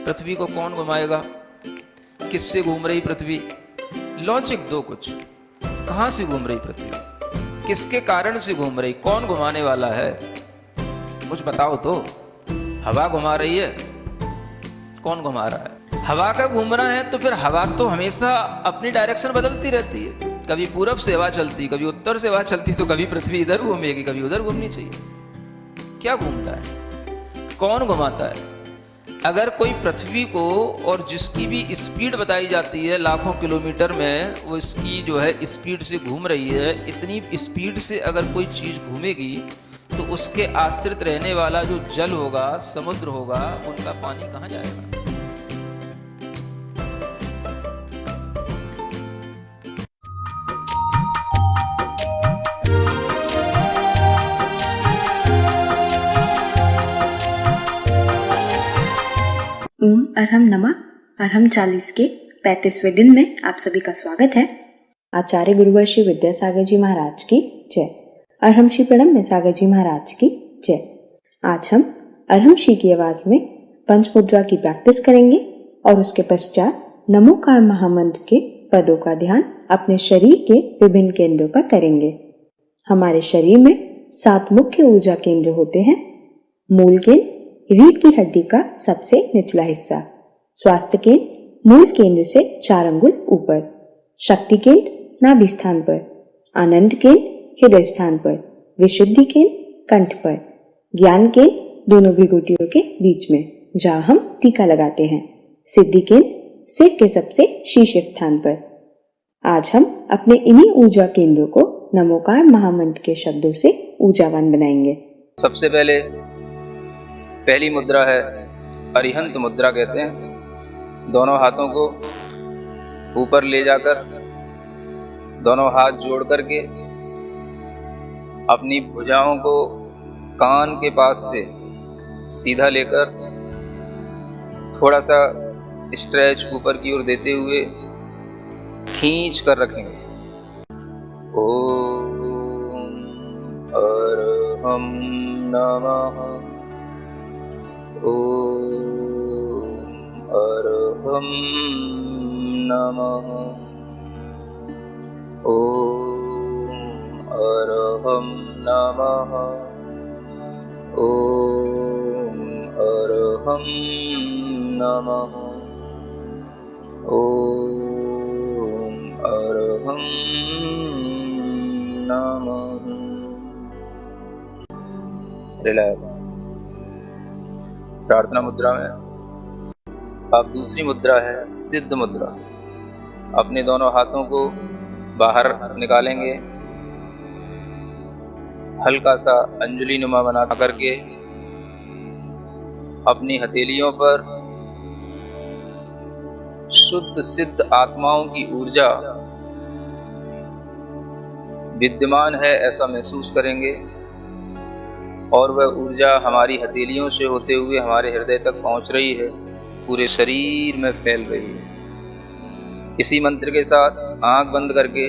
पृथ्वी को कौन घुमाएगा? किससे घूम रही पृथ्वी? लॉजिक दो कुछ। कहां से घूम रही पृथ्वी? किसके कारण से घूम रही? कौन घुमाने वाला है? कुछ बताओ तो। हवा घुमा रही है? कौन घुमा रहा है? हवा का घूमना है तो फिर हवा तो हमेशा अपनी डायरेक्शन बदलती रहती है। कभी पूरब से हवा चलती, कभी उत्तर से हवा चलती, तो कभी पृथ्वी इधर घूमेगी, कभी उधर घूमनी चाहिए। क्या घूमता है? कौन घुमाता है? अगर कोई पृथ्वी को, और जिसकी भी स्पीड बताई जाती है लाखों किलोमीटर में, वो इसकी जो है स्पीड से घूम रही है, इतनी स्पीड से अगर कोई चीज़ घूमेगी तो उसके आश्रित रहने वाला जो जल होगा, समुद्र होगा, उनका पानी कहाँ जाएगा? ओम अरहम नमः। अरहम 40 के 35वें दिन में आप सभी का स्वागत है। आचार्य गुरुवर श्री विद्यासागर जी महाराज की जय। अरहम श्री प्रणम में सागर जी महाराज की जय। आज हम अरहम श्री की आवाज में पंच मुद्रा की प्रैक्टिस करेंगे और उसके पश्चात नमोकार महामंत्र के पदों का ध्यान अपने शरीर के विभिन्न केंद्रों पर करेंगे। हमारे शरीर में 7 मुख्य ऊर्जा केंद्र होते हैं। मूल केंद्र रीढ़ की हड्डी का सबसे निचला हिस्सा, स्वास्थ्य केंद्र मूल केंद्र से 4 अंगुल ऊपर, शक्ति केंद्र नाभि स्थान पर, आनंद केंद्र हृदय स्थान पर, विशुद्धि केंद्र कंठ पर, ज्ञान केंद्र दोनों भृगुटियों के बीच में जहाँ हम टीका लगाते हैं, सिद्धि केंद्र सिर के सबसे शीर्ष स्थान पर। आज हम अपने इन्हीं ऊर्जा केंद्रों को नमोकार महामंत्र के शब्दों से ऊर्जावान बनाएंगे। सबसे पहली मुद्रा है अरिहंत मुद्रा कहते हैं। दोनों हाथों को ऊपर ले जाकर, दोनों हाथ जोड़ करके अपनी भुजाओं को कान के पास से सीधा लेकर थोड़ा सा स्ट्रेच ऊपर की ओर देते हुए खींच कर रखेंगे। ओम अरहम नमः। ओम अरहम नमः। ओम अरहम नमः। ओम अरहम नमः। ओम अरहम नमः। रिलैक्स। प्रार्थना मुद्रा में अब दूसरी मुद्रा है सिद्ध मुद्रा। अपने दोनों हाथों को बाहर निकालेंगे, हल्का सा अंजलि नुमा बना करके अपनी हथेलियों पर शुद्ध सिद्ध आत्माओं की ऊर्जा विद्यमान है ऐसा महसूस करेंगे, और वह ऊर्जा हमारी हथेलियों से होते हुए हमारे हृदय तक पहुंच रही है, पूरे शरीर में फैल रही है। इसी मंत्र के साथ आंख बंद करके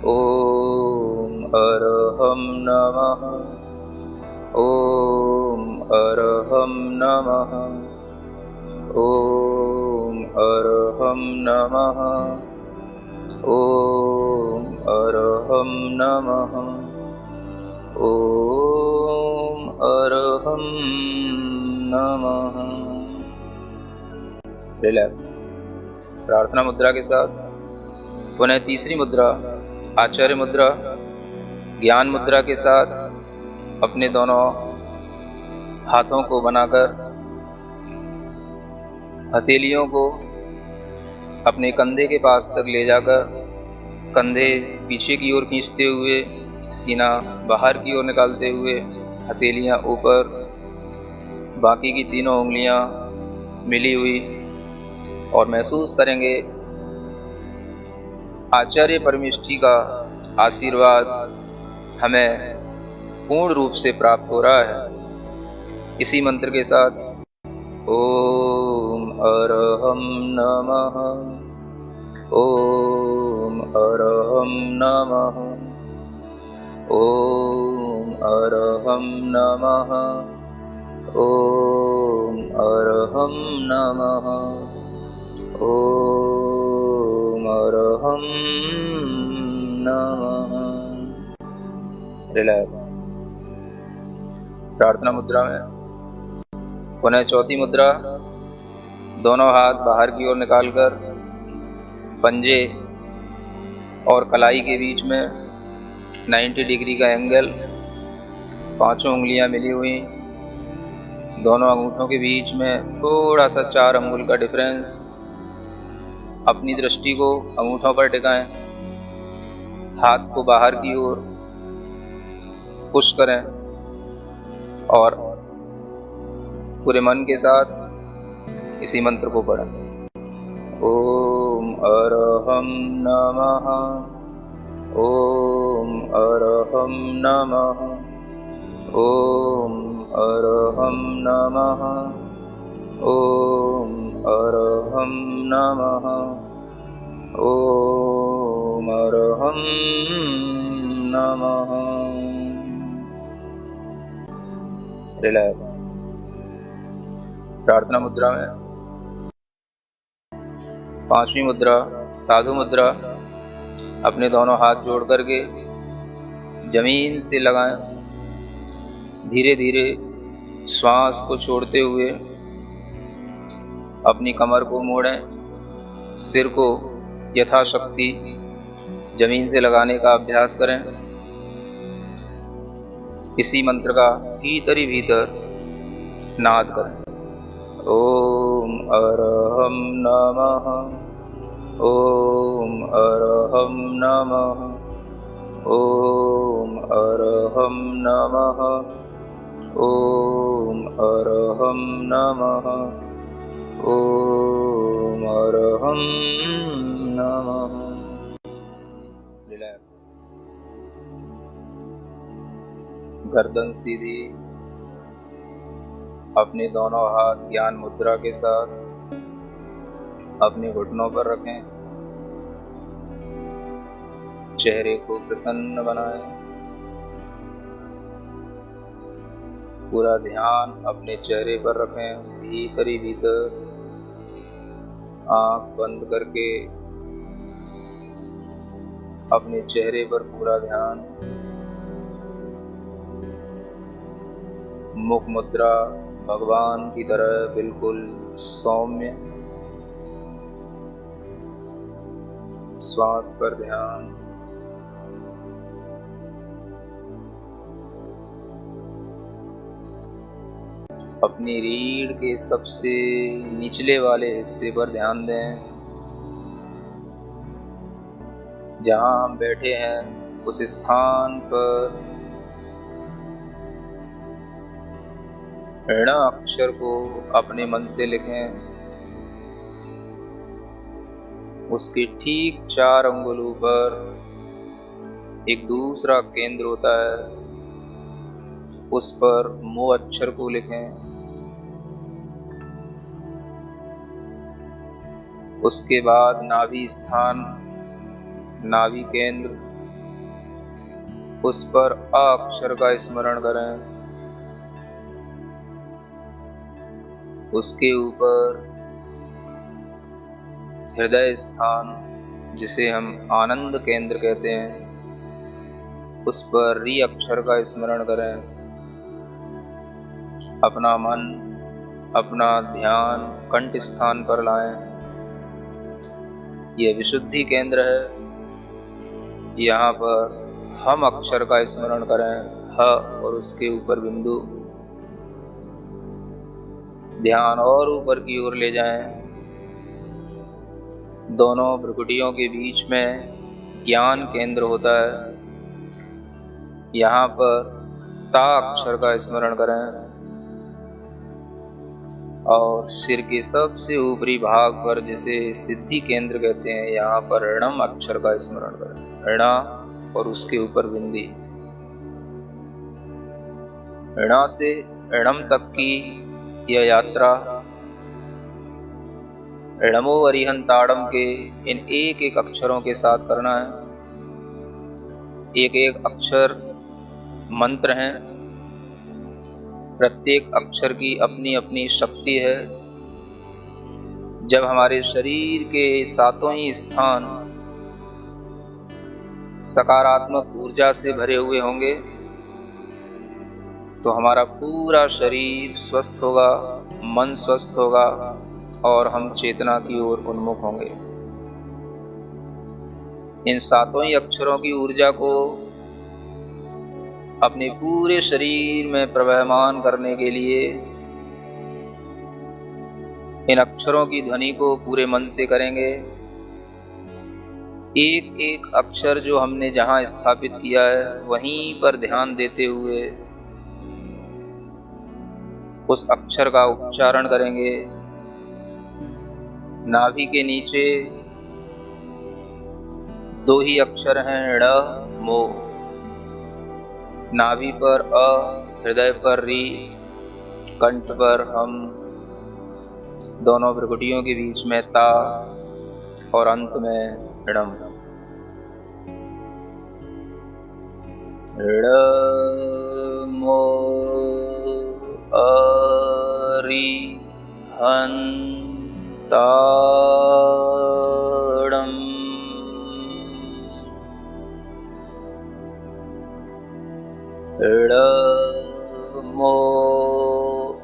ओम अरहम नमः। ओम अरहम नमः। ओम अरहम नमः। ओम अरहम नमः। ओम अरहम नमः। रिलैक्स। प्रार्थना मुद्रा के साथ पुनः तीसरी मुद्रा आचार्य मुद्रा ज्ञान मुद्रा के साथ अपने दोनों हाथों को बनाकर हथेलियों को अपने कंधे के पास तक ले जाकर कंधे पीछे की ओर खींचते हुए, सीना बाहर की ओर निकालते हुए, हथेलियां ऊपर, बाकी की तीनों उंगलियां मिली हुई, और महसूस करेंगे आचार्य परमेष्ठी का आशीर्वाद हमें पूर्ण रूप से प्राप्त हो रहा है। इसी मंत्र के साथ ओम अरहम नमः। ओम अरहम नमः। ओम अरहम नमः। ओम अरहं नमः। ओम अरहं नमः। रिलैक्स। प्रार्थना मुद्रा में पुनः चौथी मुद्रा, दोनों हाथ बाहर की ओर निकालकर पंजे और कलाई के बीच में 90 डिग्री का एंगल, पांचों उंगलियां मिली हुई, दोनों अंगूठों के बीच में थोड़ा सा 4 अंगुल का डिफरेंस। अपनी दृष्टि को अंगूठों पर टिकाएं, हाथ को बाहर की ओर पुश करें और पूरे मन के साथ इसी मंत्र को पढ़ें। ओम अरहं नमः। ओम अरहं नमः। ओम अरहं नमः। ओम अरहं नमः। ओम अरहं नमः। रिलैक्स। प्रार्थना मुद्रा में पांचवी मुद्रा, साधु मुद्रा, अपने दोनों हाथ जोड़ करके जमीन से लगाएं। धीरे धीरे श्वास को छोड़ते हुए अपनी कमर को मोड़ें, सिर को यथाशक्ति जमीन से लगाने का अभ्यास करें। इसी मंत्र का भीतर ही भीतर नाद करें। ओम अरहं नमः। ओम अरहं नमः। ओम अरहं नमः। ओम अरहं नमः। ओम अरहं नमः। रिलैक्स। गर्दन सीधी, अपने दोनों हाथ ज्ञान मुद्रा के साथ अपने घुटनों पर रखें। चेहरे को प्रसन्न बनाएं। पूरा ध्यान अपने चेहरे पर रखें, भीतर ही भीतर आंख बंद करके अपने चेहरे पर पूरा ध्यान। मुख मुद्रा भगवान की तरह बिल्कुल सौम्य। श्वास पर ध्यान। अपनी रीढ़ के सबसे निचले वाले हिस्से पर ध्यान दें। जहां हम बैठे हैं उस स्थान पर ऋण अक्षर को अपने मन से लिखें। उसके ठीक 4 अंगुलों पर एक दूसरा केंद्र होता है, उस पर मो अक्षर को लिखें। उसके बाद नाभि स्थान, नाभि केंद्र, उस पर अ अक्षर का स्मरण करें। उसके ऊपर हृदय स्थान, जिसे हम आनंद केंद्र कहते हैं, उस पर री अक्षर का स्मरण करें। अपना मन, अपना ध्यान कंठ स्थान पर लाएं। यह विशुद्धि केंद्र है। यहाँ पर हम अक्षर का स्मरण करें, ह और उसके ऊपर बिंदु। ध्यान और ऊपर की ओर ले जाएं। दोनों भ्रुकुटियों के बीच में ज्ञान केंद्र होता है। यहाँ पर ता अक्षर का स्मरण करें और सिर के सबसे ऊपरी भाग पर, जिसे सिद्धि केंद्र कहते हैं, यहाँ पर ऋणम अक्षर का स्मरण करें। ऋणा और उसके ऊपर बिंदी। ऋणा से ऋणम तक की यह यात्रा ऋणमो अरिहंताड़म के इन एक एक अक्षरों के साथ करना है। एक एक अक्षर मंत्र हैं। प्रत्येक अक्षर की अपनी अपनी शक्ति है। जब हमारे शरीर के सातों ही स्थान सकारात्मक ऊर्जा से भरे हुए होंगे तो हमारा पूरा शरीर स्वस्थ होगा, मन स्वस्थ होगा और हम चेतना की ओर उन्मुख होंगे। इन सातों ही अक्षरों की ऊर्जा को अपने पूरे शरीर में प्रवहमान करने के लिए इन अक्षरों की ध्वनि को पूरे मन से करेंगे। एक एक अक्षर जो हमने जहां स्थापित किया है वहीं पर ध्यान देते हुए उस अक्षर का उच्चारण करेंगे। नाभि के नीचे दो ही अक्षर हैं, ड़ मो। नाभि पर अ, हृदय पर री, कंठ पर हम, दोनों भ्रुकुटियों के बीच में ता और अंत में णम। ड़ मो अ री हं ता णम। ड़ मो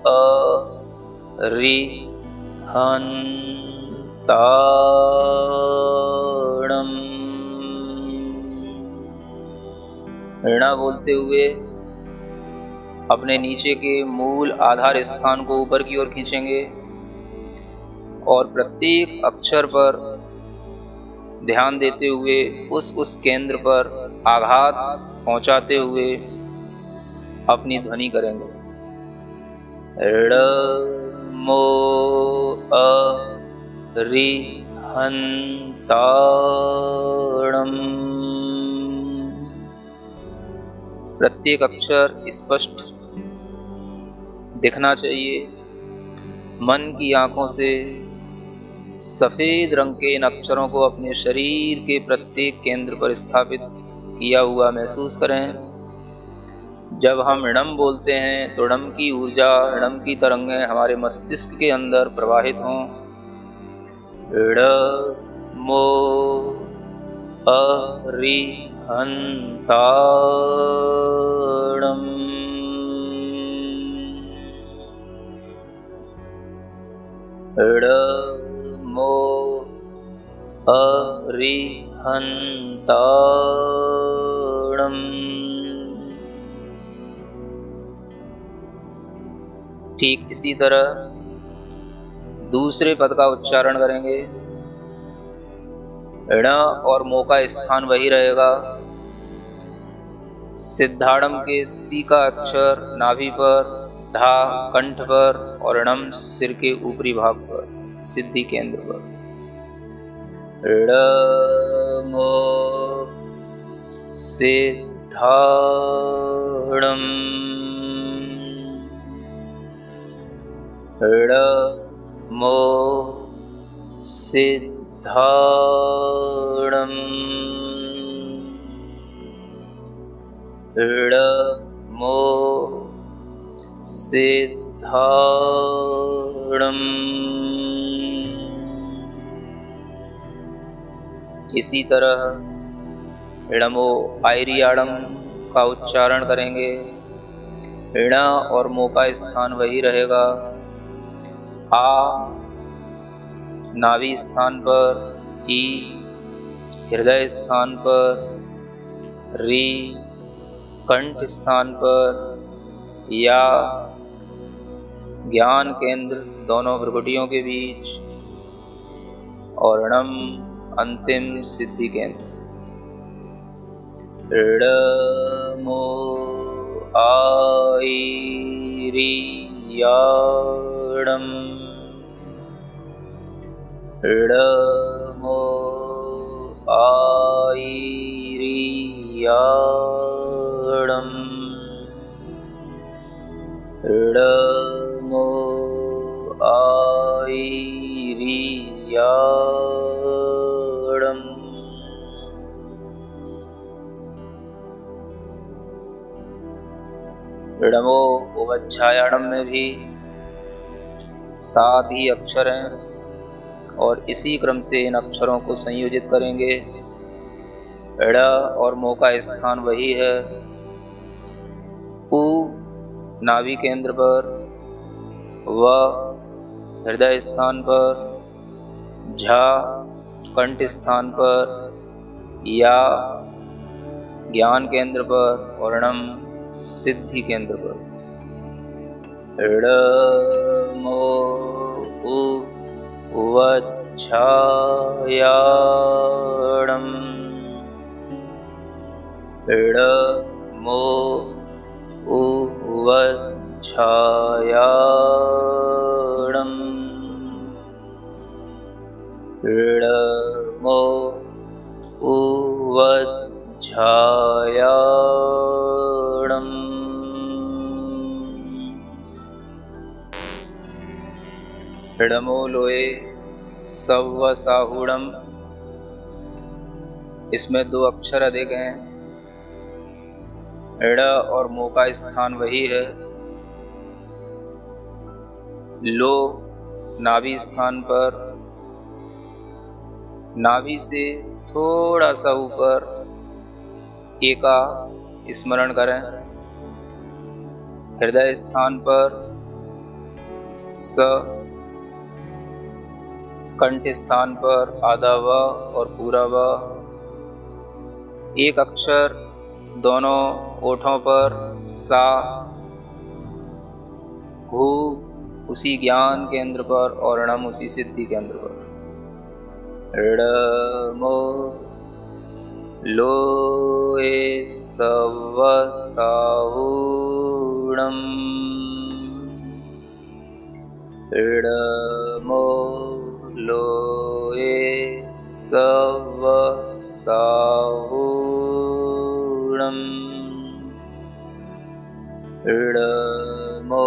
अ री हं ता णम। ऋणा बोलते हुए अपने नीचे के मूल आधार स्थान को ऊपर की ओर खींचेंगे और प्रत्येक अक्षर पर ध्यान देते हुए उस केंद्र पर आघात पहुंचाते हुए अपनी ध्वनि करेंगे। ड़ मो अ री हं ता णम। प्रत्येक अक्षर स्पष्ट दिखना चाहिए। मन की आंखों से सफेद रंग के इन अक्षरों को अपने शरीर के प्रत्येक केंद्र पर स्थापित किया हुआ महसूस करें। जब हम णम बोलते हैं तो णम की ऊर्जा, णम की तरंगें हमारे मस्तिष्क के अंदर प्रवाहित हों। ड़ मो अ री हं ता णम। ड़ मो अ री हं ता णम। ठीक इसी तरह दूसरे पद का उच्चारण करेंगे। ण और मो का स्थान वही रहेगा। सिद्धाड़म के सी का अक्षर नाभि पर, धा कंठ पर और णम सिर के ऊपरी भाग पर, सिद्धि केंद्र पर। ड़ मो सिद्धाड़म। ड़ मो सिद्धाड़म। ड़ मो सिद्धाड़म। इसी तरह णमो आयरियाड़म का उच्चारण करेंगे। ण और मो का स्थान वही रहेगा। आ नाभि स्थान पर, ई हृदय स्थान पर, री कंठ स्थान पर, या ज्ञान केंद्र दोनों भ्रुकुटियों के बीच और णम अंतिम सिद्धि केंद्र। ड़ मो आयरियाड़म। ड़ मो आयरियाड़म। ड़ मो आयरियाड़म। णमो वज्झायाणम में भी 7 ही अक्षर हैं और इसी क्रम से इन अक्षरों को संयोजित करेंगे। ड़ और मो का स्थान वही है। उ नाभि केंद्र पर, व हृदय स्थान पर, झ कंठ स्थान पर, या ज्ञान केंद्र पर और णम सिद्धि केंद्र पर। ड़ मो उ वज्झायाणम। ड़ मो उ वज्झायाणम। ड़ मो उ वज्झायाणम। ऋडमो लोए सव्व साहूणम। इसमें 2 अक्षर अधिक हैं। ऋड और मो का स्थान वही है। लो नाभि स्थान पर, नाभि से थोड़ा सा ऊपर एका स्मरण करें। हृदय स्थान पर स, कंठ स्थान पर आधा व और पूरा व। एक अक्षर दोनों ओठों पर सा। भू उसी ज्ञान केंद्र पर और णम उसी सिद्धि केंद्र पर। ऋड मो लोए सव्व साहूणम। ऋड मो लोए सव्व साहूणम। ऋड मो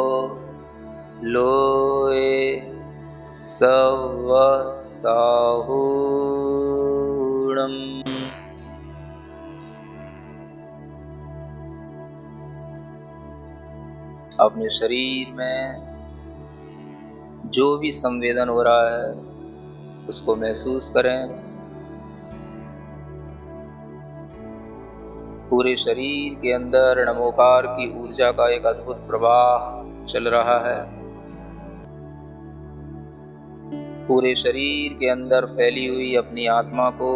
लोए सव्व साहूणम। अपने शरीर में जो भी संवेदन हो रहा है उसको महसूस करें। पूरे शरीर के अंदर नमोकार की ऊर्जा का एक अद्भुत प्रवाह चल रहा है। पूरे शरीर के अंदर फैली हुई अपनी आत्मा को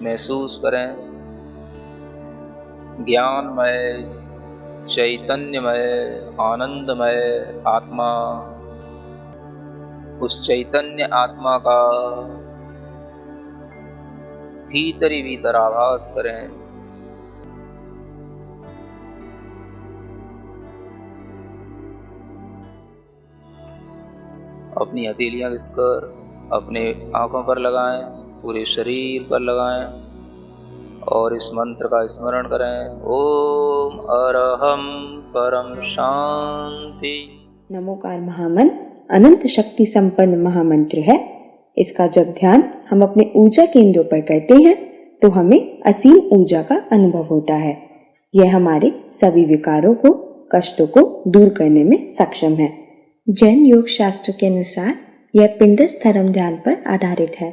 महसूस करें। ज्ञानमय, चैतन्यमय, आनंदमय आत्मा, उस चैतन्य आत्मा का भीतर ही भीतर आभास करें। अपनी हथेलियां घिसकर अपने आंखों पर लगाएं, पूरे शरीर पर लगाएं और इस मंत्र का स्मरण करें। ओम अरहम परम शांति। नमोकार महामंत्र अनंत शक्ति संपन्न महामंत्र है। इसका जब ध्यान हम अपने ऊर्जा केंद्रों पर करते हैं तो हमें असीम ऊर्जा का अनुभव होता है। यह हमारे सभी विकारों को, कष्टों को दूर करने में सक्षम है। जैन योग शास्त्र के अनुसार यह पिंडस्थ धर्म ध्यान पर आधारित है।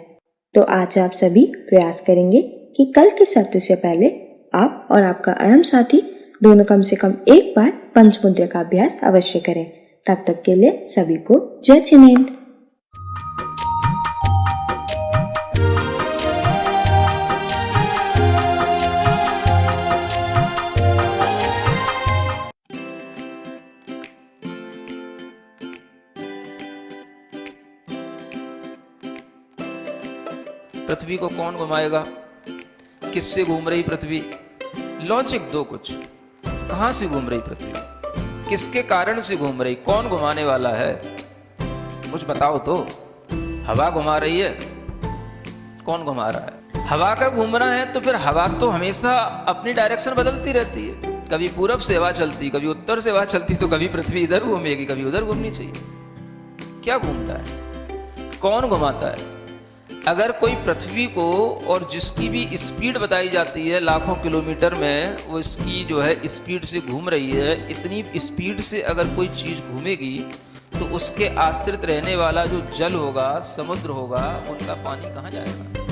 तो आज आप सभी प्रयास करेंगे कि कल के सत्र से पहले आप और आपका अरम साथी दोनों कम से कम एक बार पंचमुद्रा का अभ्यास अवश्य करें। तब तक के लिए सभी को जय जिनेंद्र। पृथ्वी को कौन घुमाएगा? किससे घूम रही पृथ्वी? लॉजिक दो कुछ। कहां से घूम रही पृथ्वी? किसके कारण से घूम रही? कौन घुमाने वाला है? कुछ बताओ तो। हवा घुमा रही है? कौन घुमा रहा है? हवा का घूमना है तो फिर हवा तो हमेशा अपनी डायरेक्शन बदलती रहती है। कभी पूरब से हवा चलती, कभी उत्तर से हवा चलती, तो कभी पृथ्वी इधर घूमेगी, कभी उधर घूमनी चाहिए। क्या घूमता है? कौन घुमाता है? अगर कोई पृथ्वी को, और जिसकी भी स्पीड बताई जाती है लाखों किलोमीटर में, वो इसकी जो है स्पीड से घूम रही है, इतनी स्पीड से अगर कोई चीज़ घूमेगी तो उसके आश्रित रहने वाला जो जल होगा, समुद्र होगा, उनका पानी कहाँ जाएगा?